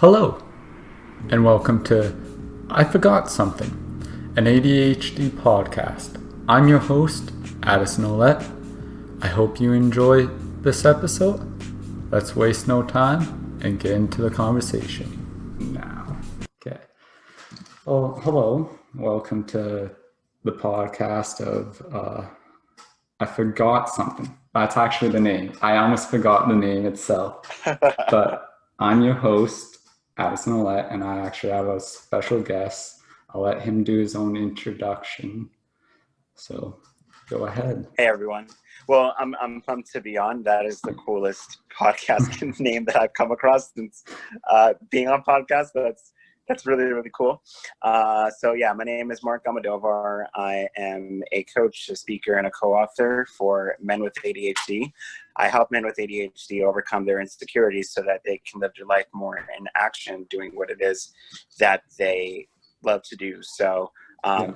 Hello, and welcome to I Forgot Something, an ADHD podcast. I'm your host, Addison Olette. I hope you enjoy this episode. Let's waste no time and get into the conversation now. Okay. Well, hello. Welcome to the podcast of I Forgot Something. That's actually the name. I almost forgot the name itself. But I'm your host, Addison Olette, and I actually have a special guest. I'll let him do his own introduction. So go ahead. Hey everyone. Well, I'm pumped to be on. That is the coolest podcast name that I've come across since being on podcasts. That's really, really cool. So yeah, my name is Marc and I am a coach, a speaker, and a co-author for men with ADHD. I help men with ADHD overcome their insecurities so that they can live their life more in action, doing what it is that they love to do. So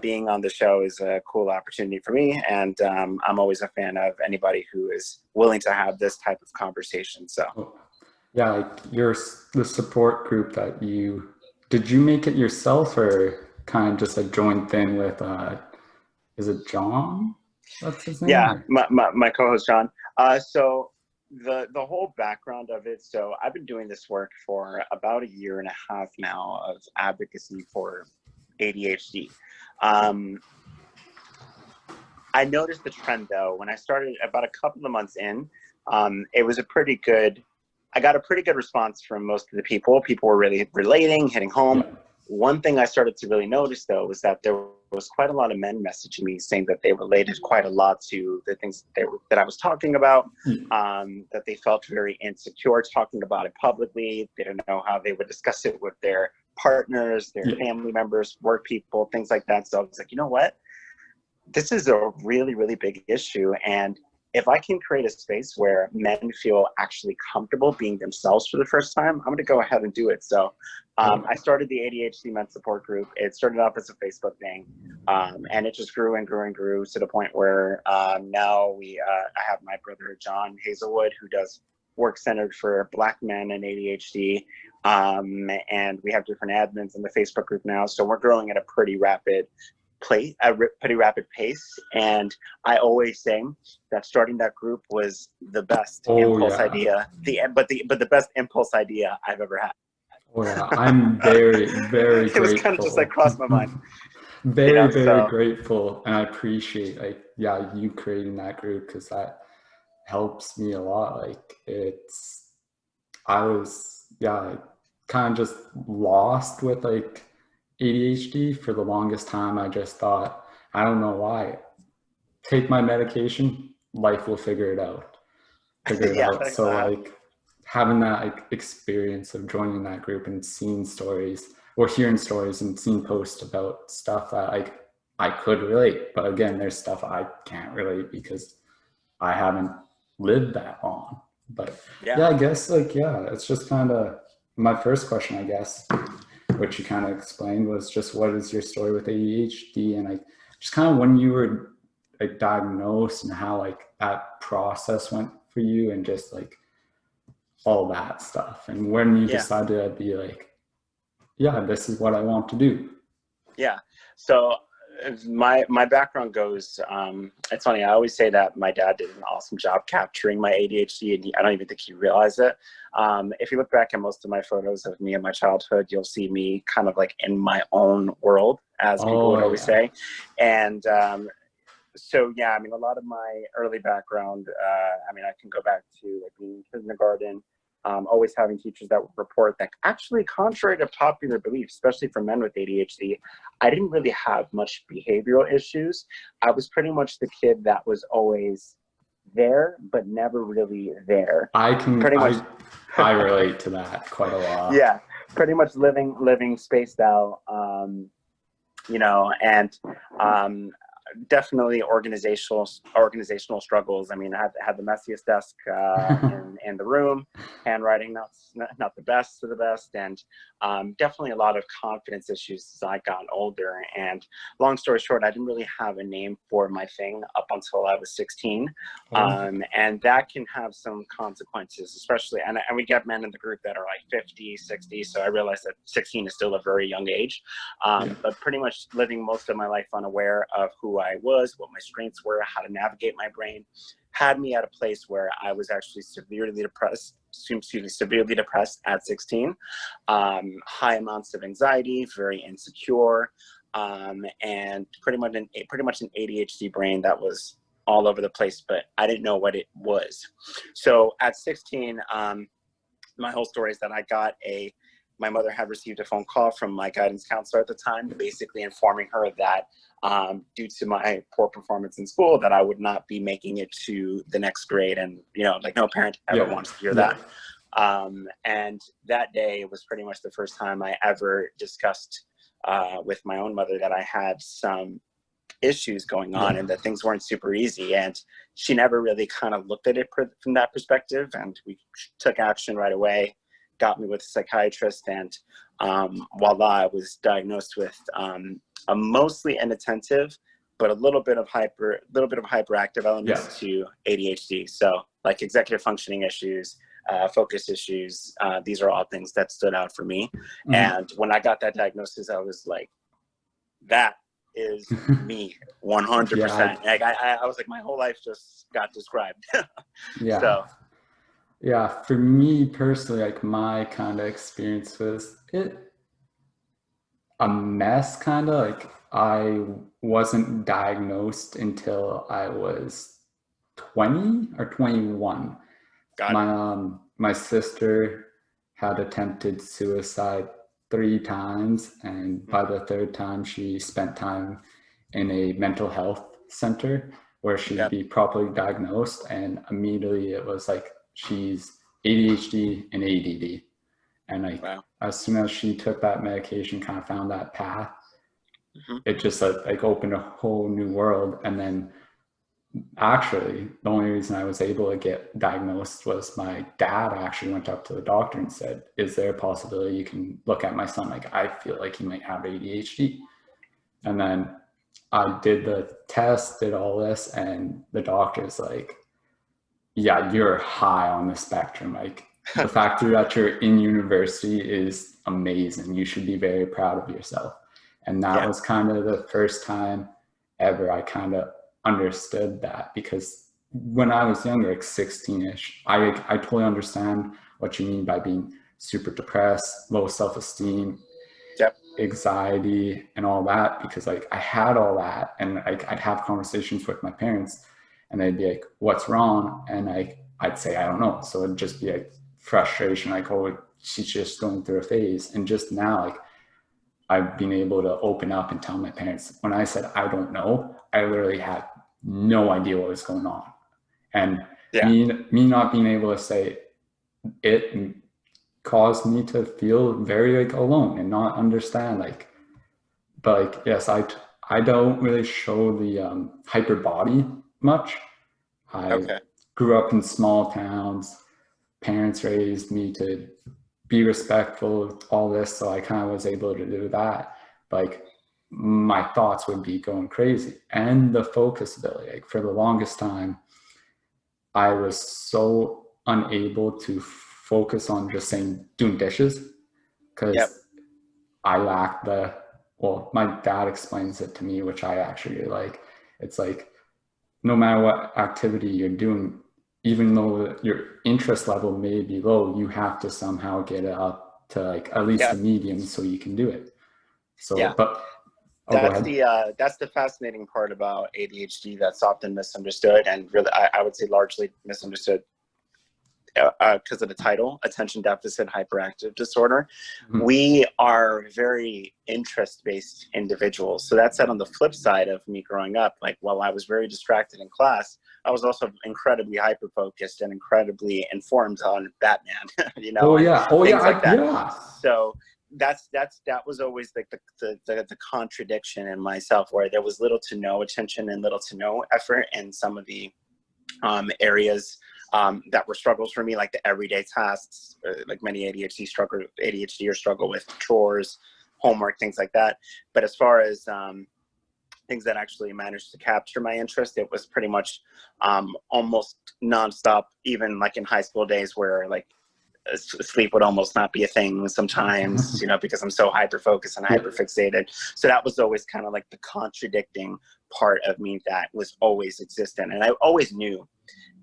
being on the show is a cool opportunity for me, and I'm always a fan of anybody who is willing to have this type of conversation. So yeah, like the support group that did you make it yourself, or kind of just a joint thing with is it John? That's his name? Yeah, my co-host John. So the whole background of it, so I've been doing this work for about a year and a half now of advocacy for ADHD. I noticed the trend though when I started about a couple of months in. It was I got a pretty good response from most of the people. People were really relating, hitting home. Yeah. One thing I started to really notice though was that there was quite a lot of men messaging me saying that they related quite a lot to the things that I was talking about, that they felt very insecure talking about it publicly. They didn't know how they would discuss it with their partners, their family members, work people, things like that. So I was like, you know what? This is a really, really big issue. And if I can create a space where men feel actually comfortable being themselves for the first time, I'm going to go ahead and do it. So I started the ADHD Men Support Group. It started off as a Facebook thing, and it just grew and grew and grew to the point where now I have my brother, John Hazelwood, who does work centered for Black men and ADHD. And we have different admins in the Facebook group now. So we're growing at a pretty rapid pace, and I always say that starting that group was the best impulse idea, but the best impulse idea I've ever had. Oh yeah, I'm very, very grateful. It was kind of just like crossed my mind. Very grateful, and I appreciate you creating that group, because that helps me a lot. Like I was kind of just lost with like ADHD for the longest time. I just thought, I don't know why, take my medication, life will figure it out. So like having that experience of joining that group and seeing stories or hearing stories and seeing posts about stuff that I could relate, but again, there's stuff I can't relate because I haven't lived that long. But I guess it's just kind of my first question, I guess, which you kind of explained, was just what is your story with ADHD, and just kind of when you were diagnosed and how that process went for you, and just all that stuff, and when you decided to be this is what I want to do. Yeah. So my background goes, it's funny, I always say that my dad did an awesome job capturing my ADHD, and I don't even think he realized it. If you look back at most of my photos of me in my childhood, you'll see me kind of in my own world, as people would always say. And so yeah, I mean, a lot of my early background, I can go back to being in kindergarten, always having teachers that would report that actually, contrary to popular belief, especially for men with ADHD, I didn't really have much behavioral issues. I was pretty much the kid that was always there, but never really there. I relate to that quite a lot. Yeah, pretty much living spaced out, and definitely organizational struggles. I mean, I had the messiest desk in the room, handwriting not the best of the best, and definitely a lot of confidence issues as I got older. And long story short, I didn't really have a name for my thing up until I was 16, and that can have some consequences, especially. And we get men in the group that are like 50, 60, so I realized that 16 is still a very young age. But pretty much living most of my life unaware of who I was, what my strengths were, how to navigate my brain, had me at a place where I was actually severely depressed at 16. High amounts of anxiety, very insecure, and pretty much an ADHD brain that was all over the place, but I didn't know what it was. So at 16, my whole story is that my mother had received a phone call from my guidance counselor at the time, basically informing her that due to my poor performance in school, that I would not be making it to the next grade. And, like no parent ever wants to hear that. And that day was pretty much the first time I ever discussed with my own mother that I had some issues going on and that things weren't super easy. And she never really kind of looked at it from that perspective. And we took action right away. Got me with a psychiatrist, and voila, I was diagnosed with a mostly inattentive, but a little bit of hyperactive elements to ADHD. So like executive functioning issues, focus issues. These are all things that stood out for me. And when I got that diagnosis, I was like, that is me 100%. Like I was like, my whole life just got described. So. Yeah, for me personally, like my kind of experience was a mess, kind of. Like I wasn't diagnosed until I was 20 or 21. My sister had attempted suicide 3 times, and by the 3rd time she spent time in a mental health center where she'd be properly diagnosed, and immediately it was like, she's ADHD and ADD. And like, as soon as she took that medication, kind of found that path, it just like opened a whole new world. And then actually, the only reason I was able to get diagnosed was my dad actually went up to the doctor and said, is there a possibility you can look at my son? Like, I feel like he might have ADHD. And then I did the test, did all this, and the doctor's like, yeah, you're high on the spectrum. Like the fact that you're in university is amazing. You should be very proud of yourself. And that was kind of the first time ever I kind of understood that, because when I was younger, like 16-ish, I totally understand what you mean by being super depressed, low self-esteem, anxiety, and all that, because like I had all that, and I'd have conversations with my parents, and they'd be like, what's wrong? And I'd say, I don't know. So it'd just be like frustration, like, oh, she's just going through a phase. And just now, like, I've been able to open up and tell my parents, when I said, I don't know, I literally had no idea what was going on. And me not being able to say it caused me to feel very like alone and not understand, like, but like, yes, I don't really show the hyper body much. I grew up in small towns. Parents raised me to be respectful of all this, so I kind of was able to do that. Like my thoughts would be going crazy, and the focus ability. Like for the longest time, I was so unable to focus on just doing dishes, because I lacked my dad explains it to me, which I actually really like. It's like, no matter what activity you're doing, even though your interest level may be low, you have to somehow get it up to like at least a medium so you can do it. So, but that's the fascinating part about ADHD that's often misunderstood, and really, I would say largely misunderstood because of the title, attention deficit hyperactive disorder. We are very interest-based individuals. So that said, on the flip side of me growing up, like while I was very distracted in class, I was also incredibly hyper-focused and incredibly informed on Batman, Like that. So that was always like the contradiction in myself, where there was little to no attention and little to no effort in some of the areas that were struggles for me, like the everyday tasks, like many ADHDers struggle with chores, homework, things like that. But as far as things that actually managed to capture my interest, it was pretty much almost nonstop, even like in high school days where like sleep would almost not be a thing sometimes, you know, because I'm so hyper focused and hyper fixated. So that was always kind of like the contradicting part of me that was always existent. And I always knew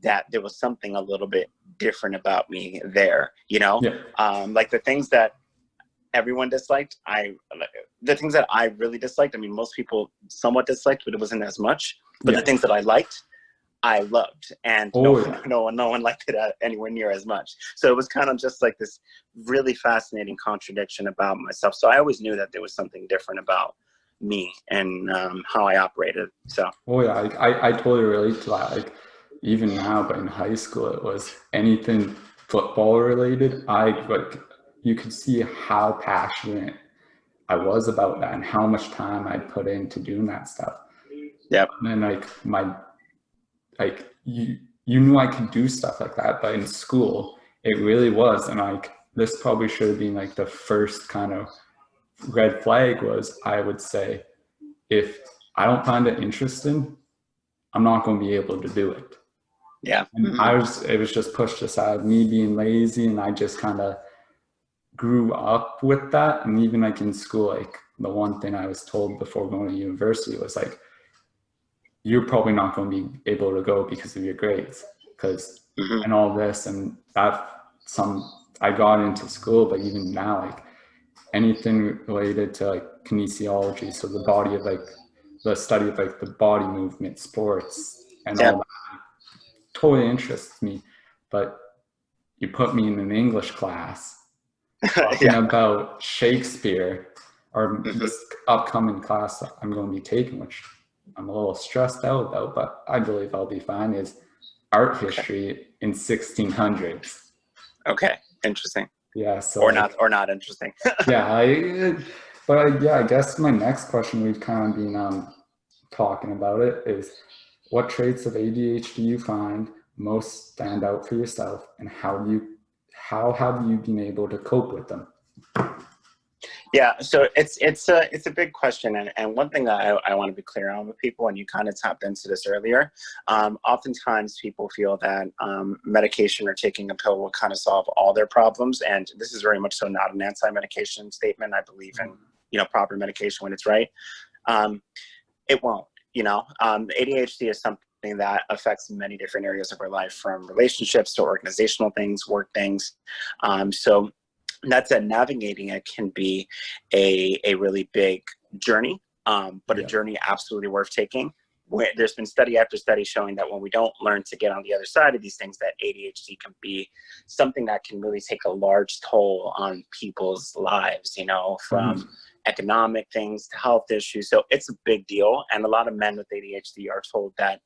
that there was something a little bit different about me there, you know, like the things that everyone disliked, the things that I really disliked, I mean, most people somewhat disliked, but it wasn't as much. But the things that I liked, I loved, and no one liked it anywhere near as much. So it was kind of just like this really fascinating contradiction about myself. So I always knew that there was something different about me and how I operated. So I totally relate to that. Like even now, but in high school, it was anything football related. You could see how passionate I was about that and how much time I put into doing that stuff. Yep. And you knew I could do stuff like that, but in school it really was. And like this probably should have been like the first kind of red flag was, I would say, if I don't find it interesting, I'm not going to be able to do it. Yeah. And it was just pushed aside, me being lazy, and I just kind of grew up with that. And even like in school, like the one thing I was told before going to university was like, you're probably not going to be able to go because of your grades, and all this. And I got into school, but even now, like anything related to like kinesiology, so the body of like the study of like the body movement, sports, and all that totally interests me. But you put me in an English class talking about Shakespeare, or this upcoming class I'm going to be taking, which I'm a little stressed out about, but I believe I'll be fine, is art history in 1600s. Okay, interesting. Yeah, so or not interesting. I guess my next question, we've kind of been talking about it, is what traits of ADHD you find most stand out for yourself, and how have you been able to cope with them? Yeah, so it's a big question, and one thing that I want to be clear on with people, and you kind of tapped into this earlier, oftentimes people feel that medication or taking a pill will kind of solve all their problems, and this is very much so not an anti-medication statement. I believe in, you know, proper medication when it's right. It won't, you know. ADHD is something that affects many different areas of our life, from relationships to organizational things, work things. So that said, navigating it can be a really big journey, but a journey absolutely worth taking. There's been study after study showing that when we don't learn to get on the other side of these things, that ADHD can be something that can really take a large toll on people's lives, you know, from economic things to health issues. So it's a big deal. And a lot of men with ADHD are told that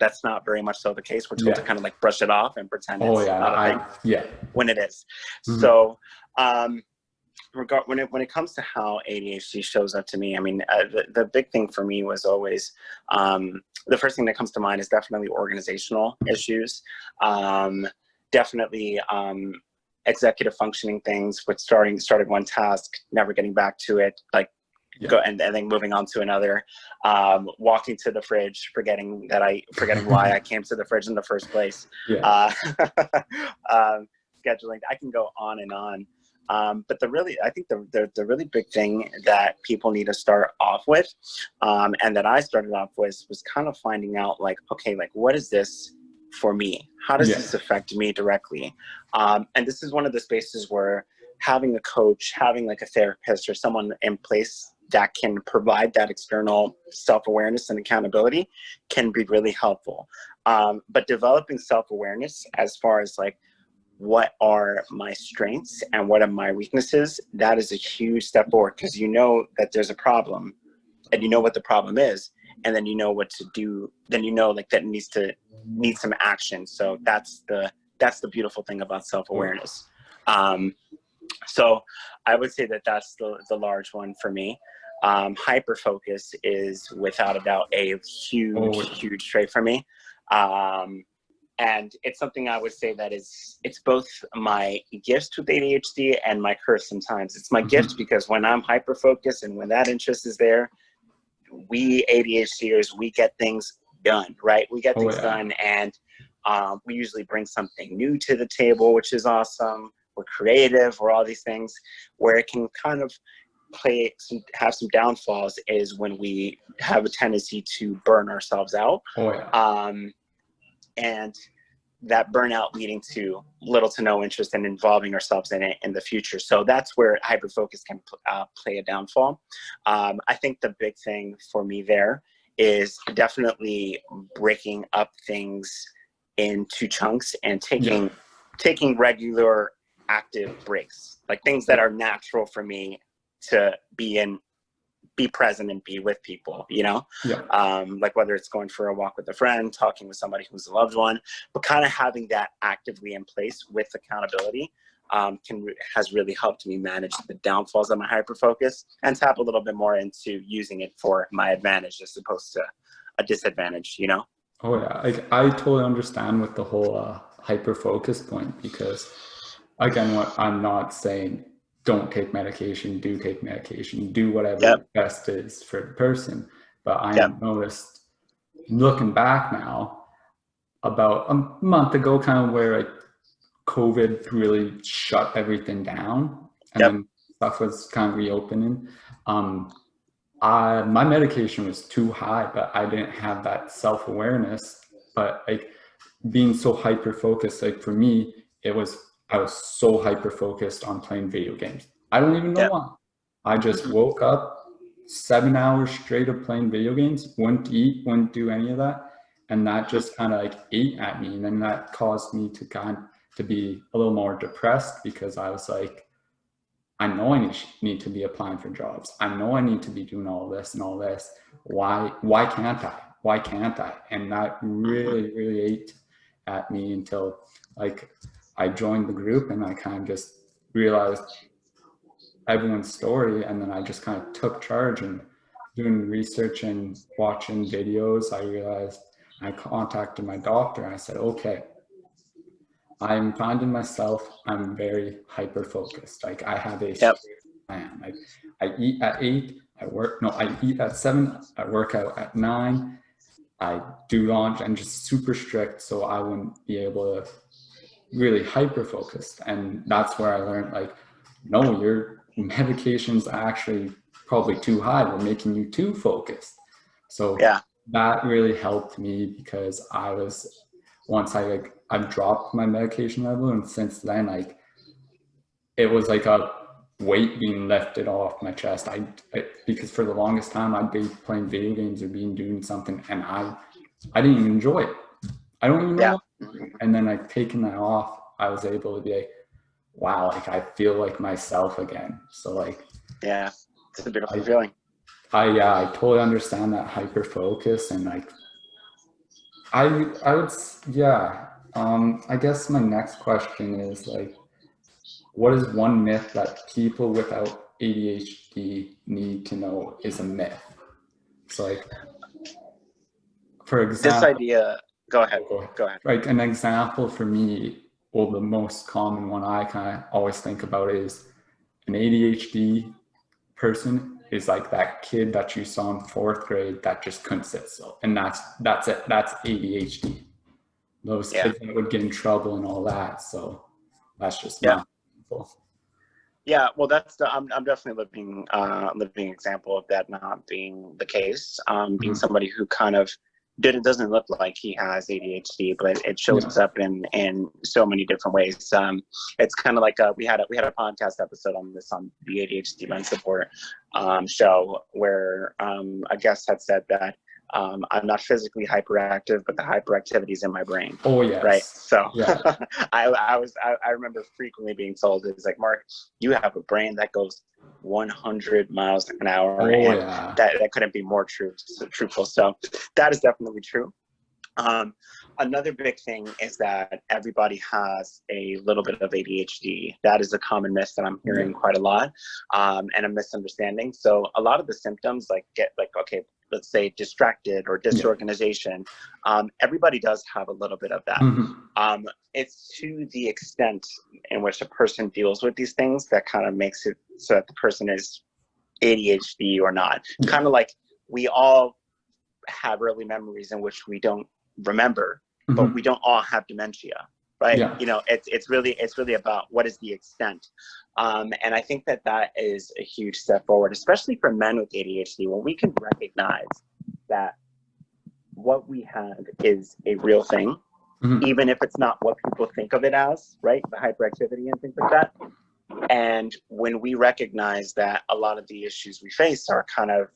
that's not very much so the case. We're told to kind of like brush it off and pretend it's not a thing when it is. So when it comes to how ADHD shows up to me, I mean, the big thing for me was always, the first thing that comes to mind is definitely organizational issues. Definitely executive functioning things, with started one task, never getting back to it, like go and then moving on to another, walking to the fridge, forgetting why I came to the fridge in the first place. Scheduling, I can go on and on. But I think the really big thing that people need to start off with, and that I started off with, was kind of finding out, like, okay, like, what is this for me? How does this affect me directly? And this is one of the spaces where having a coach, having like a therapist or someone in place that can provide that external self-awareness and accountability can be really helpful. But developing self-awareness as far as like, what are my strengths and what are my weaknesses, that is a huge step forward, because you know that there's a problem and you know what the problem is, and then you know what to do. Then you know, like, that needs some action. So that's the beautiful thing about self-awareness. So I would say that that's the large one for me. Hyper focus is without a doubt a huge trait for me. And it's something I would say that it's both my gift with ADHD and my curse sometimes. It's my gift because when I'm hyper focused and when that interest is there, we ADHDers, we get things done, right? We get things done, and we usually bring something new to the table, which is awesome. We're creative, we're all these things. Where it can kind of have some downfalls is when we have a tendency to burn ourselves out. And that burnout leading to little to no interest in involving ourselves in it in the future. So that's where hyperfocus can play a downfall. I think the big thing for me there is definitely breaking up things into chunks and taking regular active breaks, like things that are natural for me to be present and be with people, you know? Like whether it's going for a walk with a friend, talking with somebody who's a loved one, but kind of having that actively in place with accountability has really helped me manage the downfalls of my hyperfocus and tap a little bit more into using it for my advantage as opposed to a disadvantage, you know? I totally understand with the whole hyper focus point, because again, what I'm not saying don't take medication, do take medication, do whatever best is for the person. But I noticed, looking back now, about a month ago, kind of where like COVID really shut everything down, and then stuff was kind of reopening. My medication was too high, but I didn't have that self-awareness. But like being so hyper focused, like for me, I was so hyper focused on playing video games. I don't even know why. I just woke up 7 hours straight of playing video games, wouldn't eat, wouldn't do any of that. And that just kind of like ate at me. And then that caused me to be a little more depressed, because I was like, I know I need to be applying for jobs. I know I need to be doing all this and all this. Why can't I? Why can't I? And that really ate at me until like I joined the group and I kind of just realized everyone's story. And then I just kind of took charge and doing research and watching videos. I realized, I contacted my doctor and I said, okay, I'm finding myself, I'm very hyper focused. Like I have a plan. Like I eat at 8, I eat at 7, I work out at 9, I do lunch, and just super strict so I wouldn't be able to really hyper focused. And that's where I learned, like, no, your medication's actually probably too high. We're making you too focused. So that really helped me, because once I've dropped my medication level, and since then, like, it was like a weight being lifted off my chest. Because for the longest time I'd be playing video games or doing something, and I didn't even enjoy it. I don't even know. And then like taking that off, I was able to be like, wow, like I feel like myself again. So like, it's a beautiful feeling. I totally understand that hyper focus, and like I would I guess my next question is like, what is one myth that people without ADHD need to know is a myth? So like, for example, this idea, go ahead. Like an example for me, well, the most common one I kind of always think about is an ADHD person is like that kid that you saw in 4th grade that just couldn't sit still. And that's it. That's ADHD. Those kids that would get in trouble and all that. So that's just my example. Yeah, well, I'm definitely living example of that not being the case. Being somebody who kind of doesn't look like he has ADHD, but it shows up in so many different ways. It's kind of like we had a podcast episode on this, on the ADHD Mind Support show, where a guest had said that I'm not physically hyperactive, but the hyperactivity is in my brain. Oh yes. Right. So I remember frequently being told, it's like, Mark, you have a brain that goes 100 miles an hour. That couldn't be more truthful. So that is definitely true. Another big thing is that everybody has a little bit of ADHD. That is a common myth that I'm hearing quite a lot, and a misunderstanding. So a lot of the symptoms, okay, let's say distracted or disorganization, everybody does have a little bit of that. It's to the extent in which a person deals with these things that kind of makes it so that the person is ADHD or not. Kind of like we all have early memories in which we don't remember, but we don't all have dementia, right? You know, it's really about what is the extent. And I think that is a huge step forward, especially for men with ADHD, when we can recognize that what we have is a real thing, even if it's not what people think of it as, right? The hyperactivity and things like that. And when we recognize that a lot of the issues we face are kind of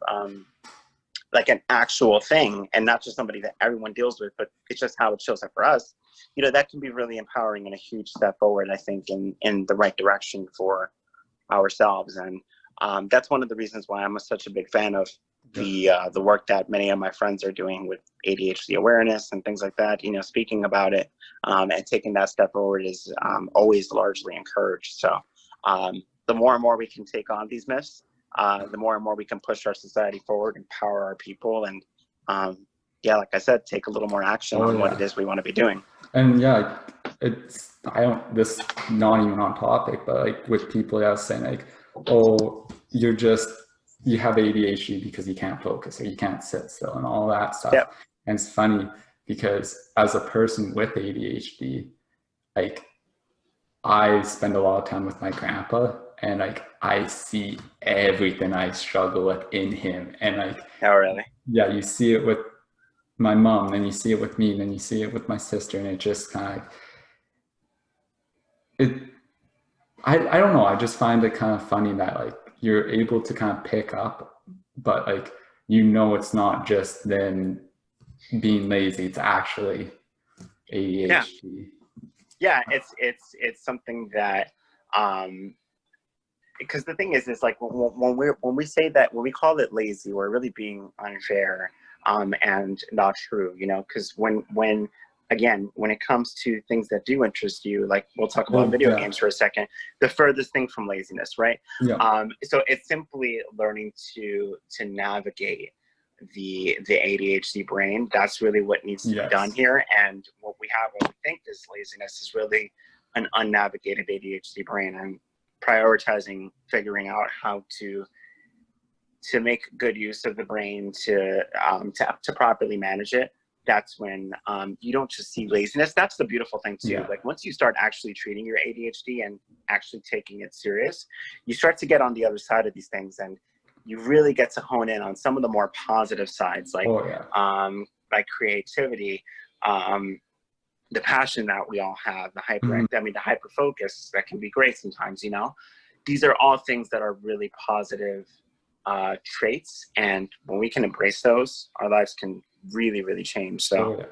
like an actual thing and not just somebody that everyone deals with, but it's just how it shows up for us, you know, that can be really empowering and a huge step forward, I think, in the right direction for ourselves. And that's one of the reasons why I'm such a big fan of the work that many of my friends are doing with ADHD awareness and things like that. You know, speaking about it and taking that step forward is always largely encouraged. So the more and more we can take on these myths, the more and more we can push our society forward, empower our people, and like I said, take a little more action on what it is we want to be doing. And this not even on topic, but like with people that are saying like, oh, you have ADHD because you can't focus or you can't sit still and all that stuff. And it's funny because as a person with ADHD, like I spend a lot of time with my grandpa, and like I see everything I struggle with in him. And like, oh really? Yeah, you see it with my mom, then you see it with me, then you see it with my sister, and it just kind of I don't know, I just find it kind of funny that like you're able to kind of pick up, but like, you know, it's not just them being lazy, it's actually ADHD. Yeah, it's something that because the thing is like when we say that, when we call it lazy, we're really being unfair and not true, you know, because when again, when it comes to things that do interest you, like we'll talk about video games for a second, the furthest thing from laziness, right? So it's simply learning to navigate the ADHD brain. That's really what needs to be done here. And what we think is laziness is really an unnavigated ADHD brain, and prioritizing figuring out how to make good use of the brain to properly manage it. That's when you don't just see laziness. That's the beautiful thing too. Like once you start actually treating your ADHD and actually taking it serious, you start to get on the other side of these things, and you really get to hone in on some of the more positive sides, like like creativity, the passion that we all have, the hyper focus that can be great sometimes, you know. These are all things that are really positive traits, and when we can embrace those, our lives can really, really change. So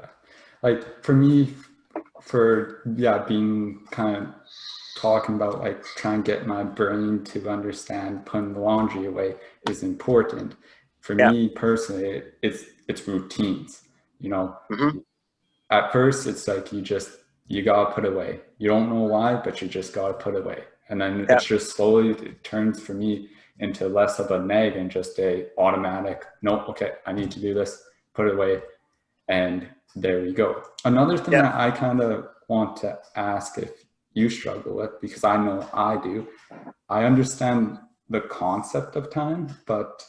like for me, being kind of talking about like trying to get my brain to understand putting the laundry away is important. For me personally, it's routines, you know. At first it's like you gotta put away, you don't know why, but you just gotta put away, and then it's just slowly, it turns for me into less of a nag and just a automatic, no, okay, I need to do this, put it away, and there you go. Another thing that I kind of want to ask if you struggle with, because I know I do, I understand the concept of time, but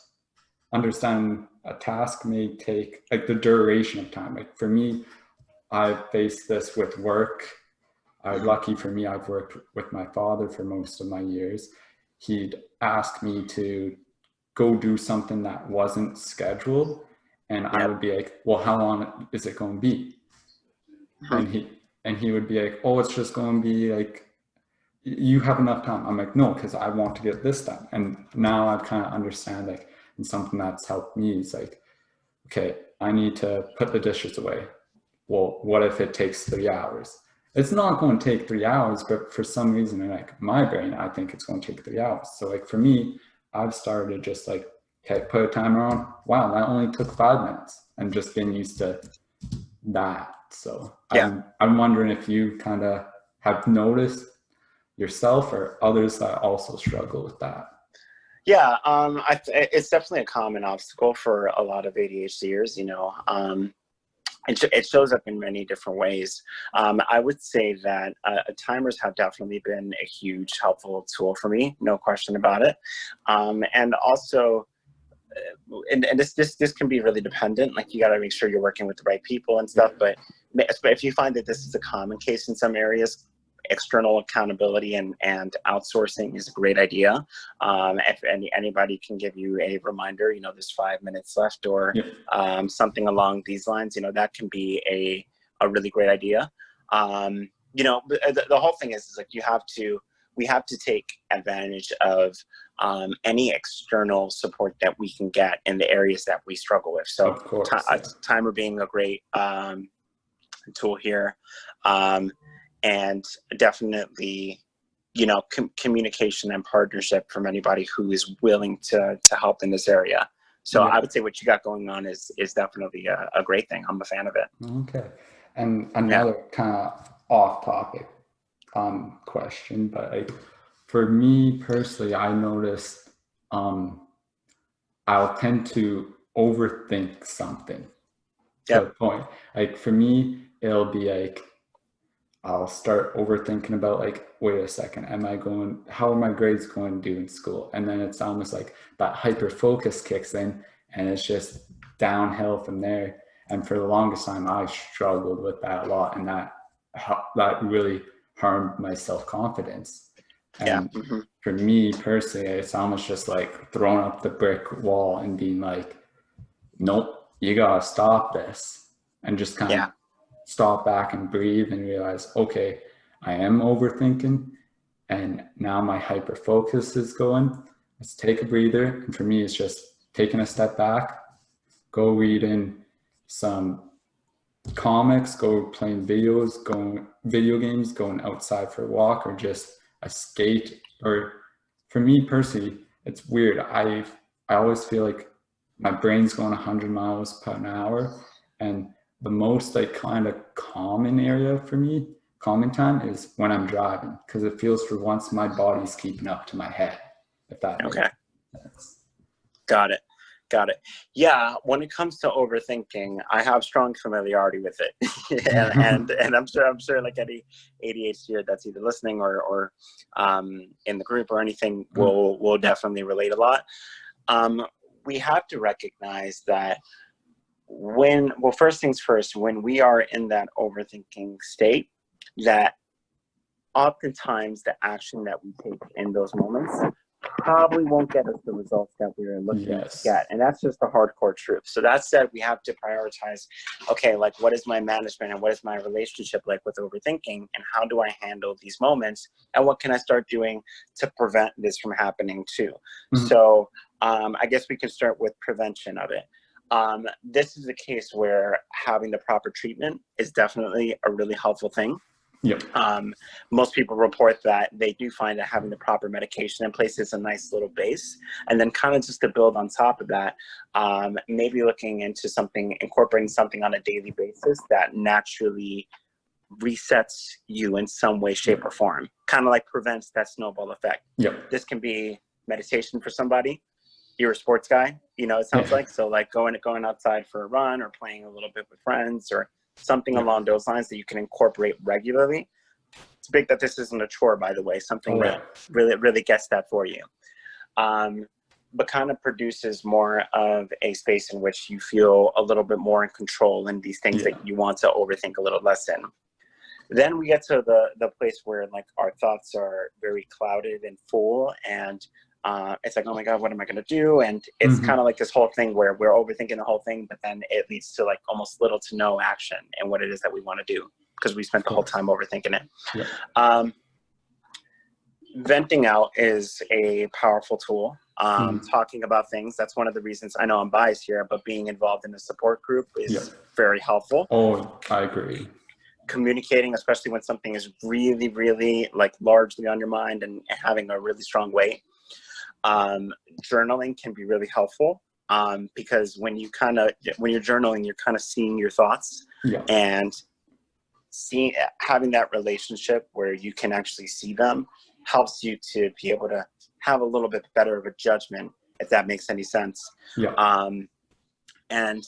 understand a task may take, like the duration of time. Like for me, I've faced this with work. Lucky for me, I've worked with my father for most of my years. He'd ask me to go do something that wasn't scheduled, and I would be like, well, how long is it going to be? And he would be like, oh, it's just going to be like, you have enough time. I'm like, no, because I want to get this done. And now I've kind of understand, like, and something that's helped me is like, okay, I need to put the dishes away. Well, what if it takes 3 hours? It's not going to take 3 hours, but for some reason, in like my brain, I think it's going to take 3 hours. So like for me, I've started just like, okay, put a timer on. Wow, that only took 5 minutes, and just getting used to that. So Yeah. I'm wondering if you kind of have noticed yourself or others that also struggle with that. Yeah, it's definitely a common obstacle for a lot of ADHDers, you know. It shows up in many different ways. I would say that timers have definitely been a huge helpful tool for me, no question about it. And also, and this can be really dependent. Like, you got to make sure you're working with the right people and stuff. But if you find that this is a common case in some areas, external accountability and outsourcing is a great idea. If anybody can give you a reminder, you know, there's 5 minutes left, or something along these lines, you know, that can be a really great idea. You know, the whole thing is like, we have to take advantage of any external support that we can get in the areas that we struggle with. So Of course, timer being a great tool here. And definitely, you know, communication and partnership from anybody who is willing to help in this area. So I would say what you got going on is definitely a great thing. I'm a fan of it. Okay. And another kind of off topic question, but like, for me personally, I noticed I'll tend to overthink something to the point. Like, for me, it'll be like, I'll start overthinking about like, wait a second, how are my grades going to do in school? And then it's almost like that hyper focus kicks in, and it's just downhill from there. And for the longest time, I struggled with that a lot, and that really harmed my self-confidence. And for me personally, it's almost just like throwing up the brick wall and being like, nope, you gotta stop this, and just kind of stop back and breathe and realize, okay, I am overthinking, and now my hyper focus is going. Let's take a breather. And for me, it's just taking a step back, go reading some comics, go playing video games, going outside for a walk, or just a skate. Or for me personally, it's weird. I always feel like my brain's going 100 miles per hour, and the most like kind of common area for me, calming time, is when I'm driving, because it feels for once my body's keeping up to my head, if that makes sense. Got it. Yeah, when it comes to overthinking, I have strong familiarity with it. and I'm sure like any ADHD that's either listening or in the group or anything will definitely relate a lot. We have to recognize that first things first, when we are in that overthinking state, that oftentimes the action that we take in those moments probably won't get us the results that we're looking to get. And that's just the hardcore truth. So that said, we have to prioritize, okay, like, what is my management and what is my relationship like with overthinking, and how do I handle these moments, and what can I start doing to prevent this from happening too? So I guess we can start with prevention of it. This is a case where having the proper treatment is definitely a really helpful thing. Most people report that they do find that having the proper medication in place is a nice little base. And then kind of just to build on top of that, maybe looking into incorporating something on a daily basis that naturally resets you in some way, shape, or form. Kind of like prevents that snowball effect. This can be meditation for somebody. You're a sports guy, you know, it sounds like. So like going outside for a run, or playing a little bit with friends, or something along those lines that you can incorporate regularly. It's big that this isn't a chore, by the way, something that really gets that for you. But kind of produces more of a space in which you feel a little bit more in control in these things that you want to overthink a little less in. Then we get to the place where like our thoughts are very clouded and full, and it's like, oh my God, what am I going to do? And it's kind of like this whole thing where we're overthinking the whole thing, but then it leads to like almost little to no action in what it is that we want to do, because we spent the whole time overthinking it. Venting out is a powerful tool. Talking about things, that's one of the reasons, I know I'm biased here, but being involved in a support group is very helpful. Oh, I agree. Communicating, especially when something is really, really like largely on your mind and having a really strong weight. Journaling can be really helpful, because when you're journaling, you're kind of seeing your thoughts, and having that relationship where you can actually see them helps you to be able to have a little bit better of a judgment, if that makes any sense. Yeah. And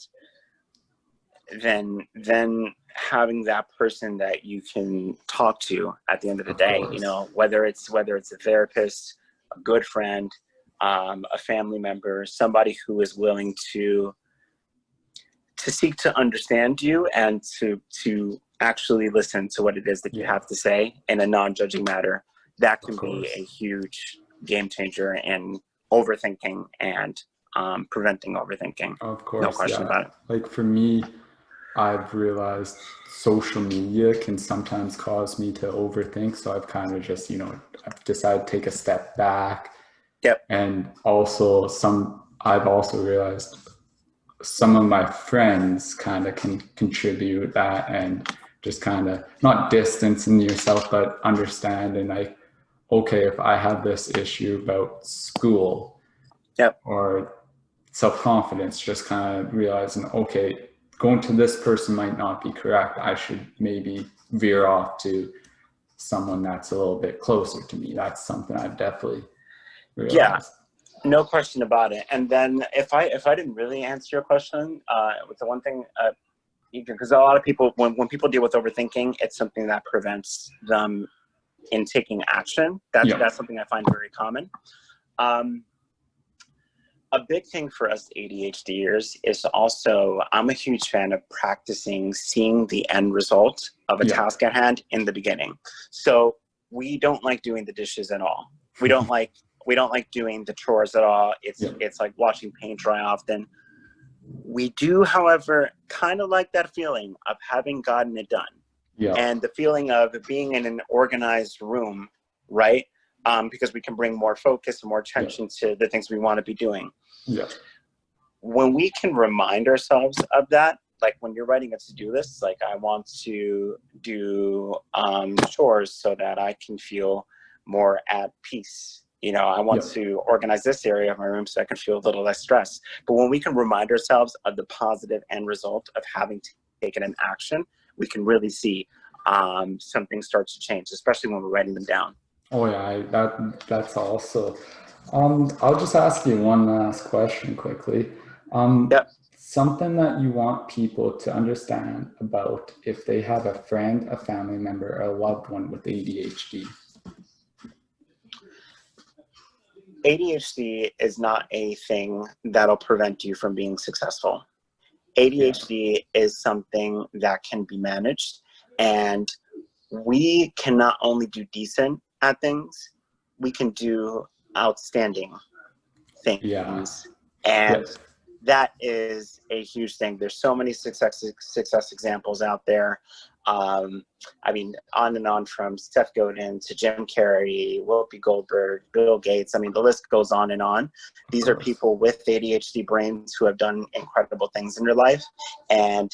then having that person that you can talk to at the end of the day, you know, whether it's a therapist, a good friend, a family member, somebody who is willing to seek to understand you and to actually listen to what it is that you have to say in a non-judging manner, that can be a huge game changer in overthinking and preventing overthinking. Of course, no question about it. Like for me, I've realized social media can sometimes cause me to overthink. So I've kind of just, you know, I've decided to take a step back. Yep. And also I've also realized some of my friends kind of can contribute that, and just kind of not distancing yourself, but understanding like, okay, if I have this issue about school or self-confidence, just kind of realizing, okay, going to this person might not be correct. I should maybe veer off to someone that's a little bit closer to me. That's something I've definitely realized. Yeah, no question about it. And then if I didn't really answer your question, with the one thing, because a lot of people, when people deal with overthinking, it's something that prevents them in taking action. That's something I find very common. A big thing for us ADHDers is also, I'm a huge fan of practicing seeing the end result of a task at hand in the beginning. So we don't like doing the dishes at all. We don't like doing the chores at all. It's like watching paint dry often. We do, however, kind of like that feeling of having gotten it done. And the feeling of being in an organized room, right? Because we can bring more focus and more attention to the things we want to be doing. When we can remind ourselves of that, like when you're writing a to-do list, like I want to do chores so that I can feel more at peace. You know, I want to organize this area of my room so I can feel a little less stress. But when we can remind ourselves of the positive end result of having taken an action, we can really see something starts to change, especially when we're writing them down. Oh yeah, that's also. I'll just ask you one last question quickly. Something that you want people to understand about if they have a friend, a family member, or a loved one with ADHD. ADHD is not a thing that'll prevent you from being successful. ADHD is something that can be managed, and we can not only do decent at things, we can do outstanding things. And that is a huge thing. There's so many success examples out there. I mean, on and on, from Seth Godin to Jim Carrey, Whoopi Goldberg, Bill Gates. I mean, the list goes on and on. These are people with ADHD brains who have done incredible things in their life. And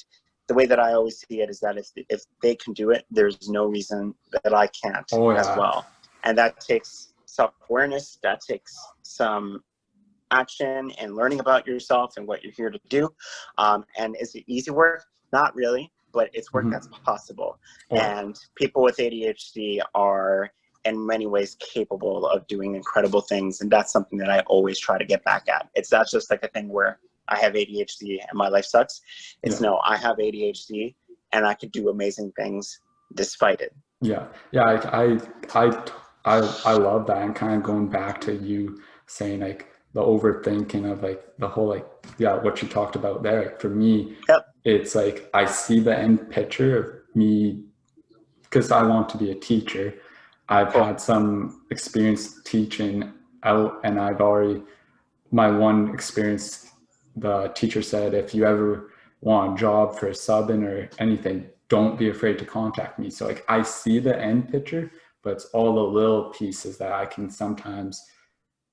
the way that I always see it is that if they can do it, there's no reason that I can't as well. And that takes self-awareness. That takes some action and learning about yourself and what you're here to do. And is it easy work? Not really, but it's work that's possible. And people with ADHD are in many ways capable of doing incredible things. And that's something that I always try to get back at. It's not just like a thing where I have ADHD and my life sucks. It's no, I have ADHD and I could do amazing things despite it. I love that. And kind of going back to you saying like the overthinking of like the whole like what you talked about there. Like for me, it's like I see the end picture of me because I want to be a teacher. I've had some experience teaching out, and my one experience, the teacher said, if you ever want a job for a subbing or anything, don't be afraid to contact me. So like I see the end picture, but it's all the little pieces that I can sometimes,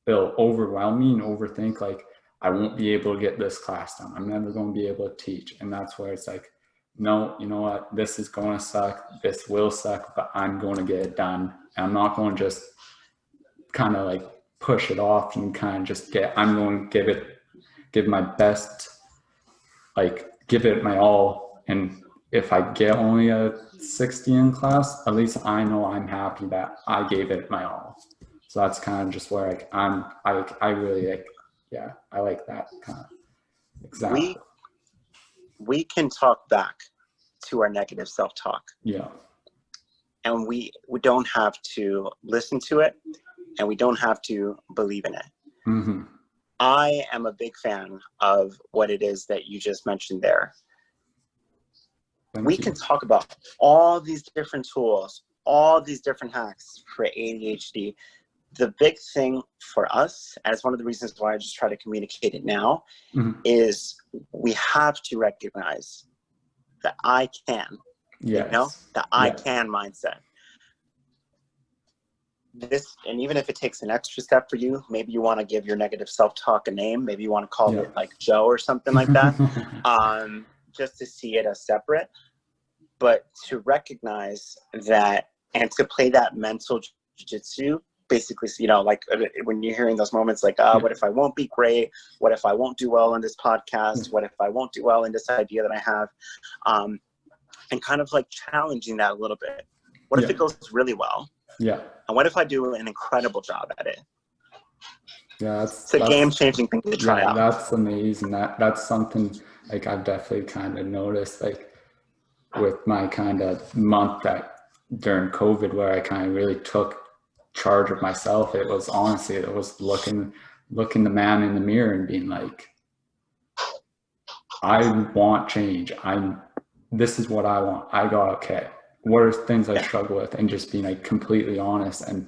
they'll overwhelm me and overthink, like I won't be able to get this class done. I'm never going to be able to teach. And that's where it's like, no, you know what, this is going to suck. This will suck, but I'm going to get it done. And I'm not going to just kind of like push it off and kind of just I'm going to give my best, like give it my all and if I get only a 60 in class, at least I know I'm happy that I gave it my all. So that's kind of just where I really like, yeah, I like that kind of example. We can talk back to our negative self-talk. Yeah. And we don't have to listen to it, and we don't have to believe in it. Mm-hmm. I am a big fan of what it is that you just mentioned there. We can talk about all these different tools, all these different hacks for ADHD. The big thing for us, and it's one of the reasons why I just try to communicate it now, is we have to recognize that I can, you know, the I can mindset. This, and even if it takes an extra step for you, maybe you want to give your negative self-talk a name, maybe you want to call it like Joe or something like that, just to see it as separate, but to recognize that and to play that mental jiu-jitsu, basically, you know, like when you're hearing those moments like, what if I won't be great? What if I won't do well in this podcast? What if I won't do well in this idea that I have? And kind of like challenging that a little bit. What if it goes really well? Yeah. And what if I do an incredible job at it? Yeah, it's a game-changing thing to try out. That's amazing. That's something like I've definitely kind of noticed, like with my kind of month that during COVID where I kind of really took charge of myself. It was honestly, it was looking the man in the mirror and being like, I want change. This is what I want. I got okay. What are things I struggle with? And just being like completely honest and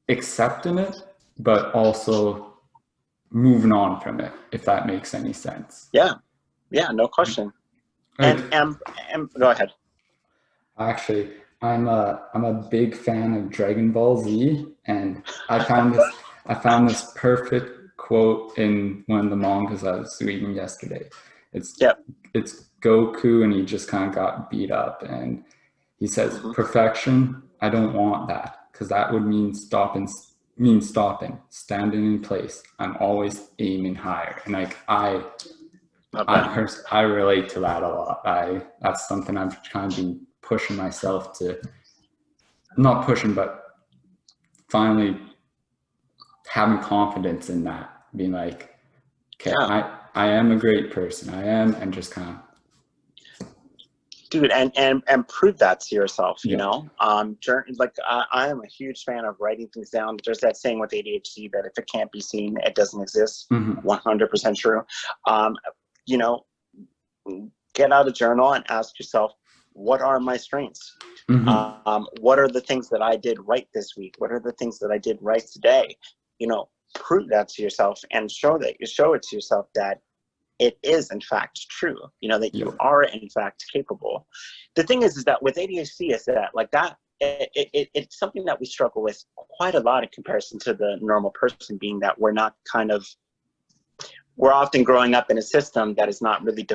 accepting it, but also moving on from it, if that makes any sense. Yeah, no question. And go ahead. Actually, I'm a big fan of Dragon Ball Z, and I found this perfect quote in one of the mangas I was reading yesterday. It's Goku, and he just kind of got beat up, and he says, "Perfection, I don't want that, because that would mean stopping, standing in place. I'm always aiming higher." And like I relate to that a lot. That's something I've kind of been pushing myself to, not pushing, but finally having confidence in that, being like, okay, I am a great person. I am, and just kind of, dude, and prove that to yourself, you know. Like I am a huge fan of writing things down. There's that saying with ADHD that if it can't be seen, it doesn't exist. 100% true. You know, get out a journal and ask yourself, what are my strengths? What are the things that I did right this week? What are the things that I did right today? You know, prove that to yourself and show it to yourself that it is in fact true, you know, that you are in fact capable. The thing is that with ADHD is that like that, it's something that we struggle with quite a lot in comparison to the normal person, being that we're often growing up in a system that is not really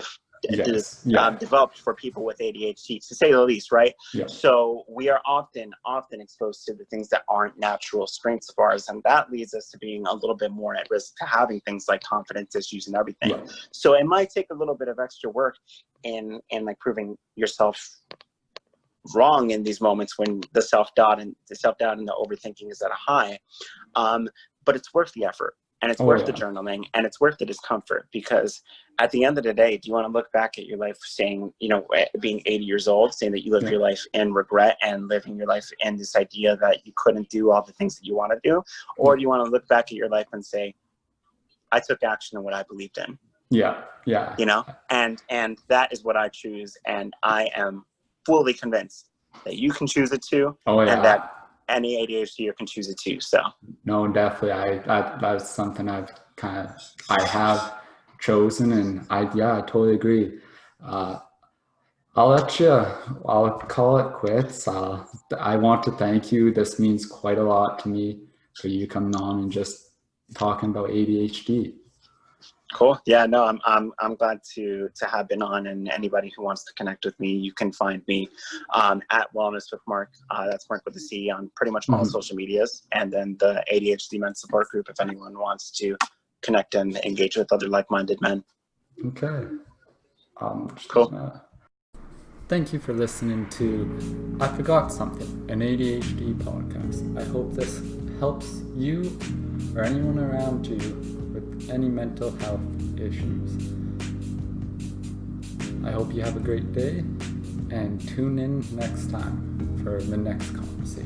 developed for people with ADHD, to say the least, right? So we are often exposed to the things that aren't natural strengths for us, and that leads us to being a little bit more at risk to having things like confidence issues and everything. So it might take a little bit of extra work in like proving yourself wrong in these moments when the self-doubt and the overthinking is at a high, but it's worth the effort. And it's worth the journaling, and it's worth the discomfort, because at the end of the day, do you want to look back at your life saying, you know, being 80 years old, saying that you lived your life in regret and living your life in this idea that you couldn't do all the things that you want to do? Or do you want to look back at your life and say, I took action on what I believed in? You know, and that is what I choose. And I am fully convinced that you can choose it too. And that any ADHDer can choose it too. So no, definitely, that's something I have chosen, and I totally agree. I'll call it quits. I want to thank you. This means quite a lot to me for you coming on and just talking about ADHD. Cool. Yeah, no, I'm glad to have been on, and anybody who wants to connect with me, you can find me at Wellness with Marc. That's Marc with a C on pretty much all social medias, and then the ADHD Men Support Group if anyone wants to connect and engage with other like-minded men. Okay. Cool. thank you for listening to I Forgot Something, an ADHD podcast. I hope this helps you or anyone around you with any mental health issues. I hope you have a great day and tune in next time for the next conversation.